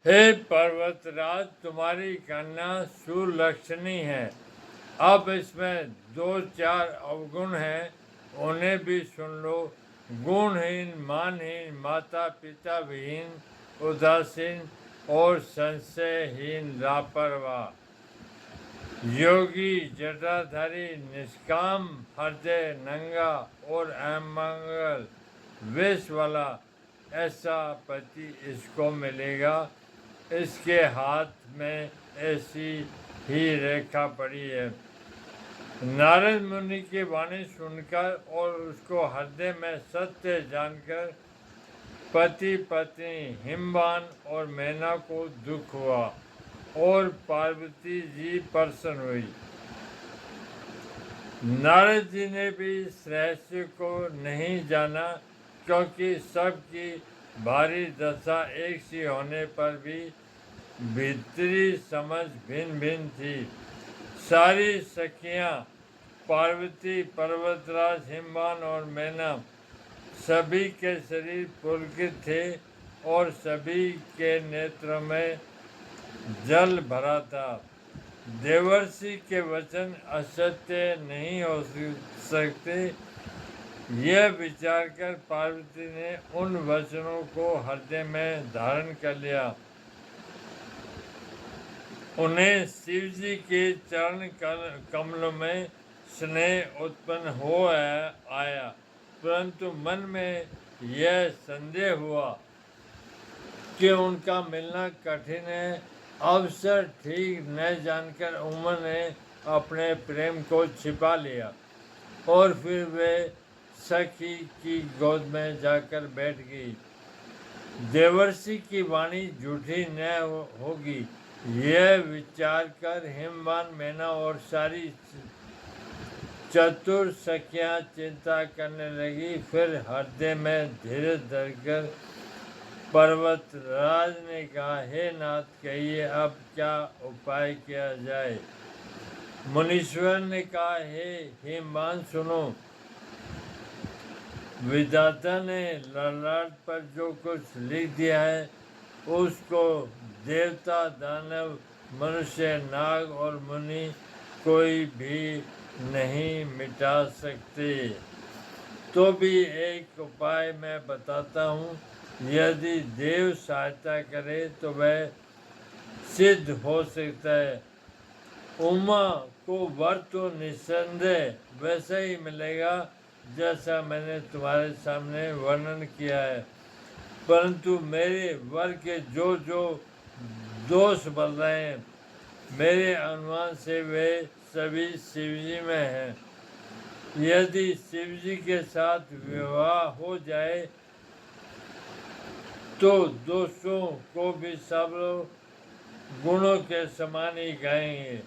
हे पर्वतराज, तुम्हारी कन्या सुलक्षणी है। अब इसमें 2-4 अवगुण हैं, उन्हें भी सुन लो। गुणहीन, मानहीन, माता पिता विहीन, उदासीन और संशयहीन, लापरवाह, योगी, जटाधारी, निष्काम, हृदय, नंगा और अमंगल वेश वाला, ऐसा पति इसको मिलेगा। इसके हाथ में ऐसी ही रेखा पड़ी है। नारद मुनि की वाणी सुनकर और उसको हृदय में सत्य जानकर पति पत्नी हिमवान और मैना को दुख हुआ और पार्वती जी प्रसन्न हुई। नारद जी ने भी इस रहस्य को नहीं जाना, क्योंकि सबकी भारी दशा एक सी होने पर भी भीतरी समझ भिन्न भिन्न थी। सारी सखियां पार्वती, पर्वतराज, हिमवान और मैना सभी के शरीर पुलकित थे और सभी के नेत्रों में जल भरा था। देवर्षि के वचन असत्य नहीं हो सकते, यह विचार कर पार्वती ने उन वचनों को हृदय में धारण कर लिया। उन्हें शिव जी के चरण कमलों में स्नेह उत्पन्न हो आया, परंतु मन में यह संदेह हुआ कि उनका मिलना कठिन है। अवसर ठीक न जानकर उन्होंने अपने प्रेम को छिपा लिया और फिर वे सखी की गोद में जाकर बैठ गई। देवर्षि की वाणी झूठी न होगी, यह विचार कर हिमवान, मैना और सारी चतुर सखियां चिंता करने लगी। फिर हृदय में धीरज धरकर पर्वतराज ने कहा, हे नाथ, कहिए अब क्या उपाय किया जाए। मुनीश्वर ने कहा, हे हिमवान, सुनो। विधाता ने ललाट पर जो कुछ लिख दिया है उसको देवता, दानव, मनुष्य, नाग और मुनि कोई भी नहीं मिटा सकते। तो भी एक उपाय मैं बताता हूँ, यदि देव सहायता करे तो वह सिद्ध हो सकता है। उमा को वर तो निस्संदेह वैसा ही मिलेगा जैसा मैंने तुम्हारे सामने वर्णन किया है, परंतु मेरे वर के जो जो दोष बन रहे हैं, मेरे अनुमान से वे सभी शिवजी में हैं। यदि शिवजी के साथ विवाह हो जाए तो दोषों को भी सब लोग गुणों के समान ही गाएंगे।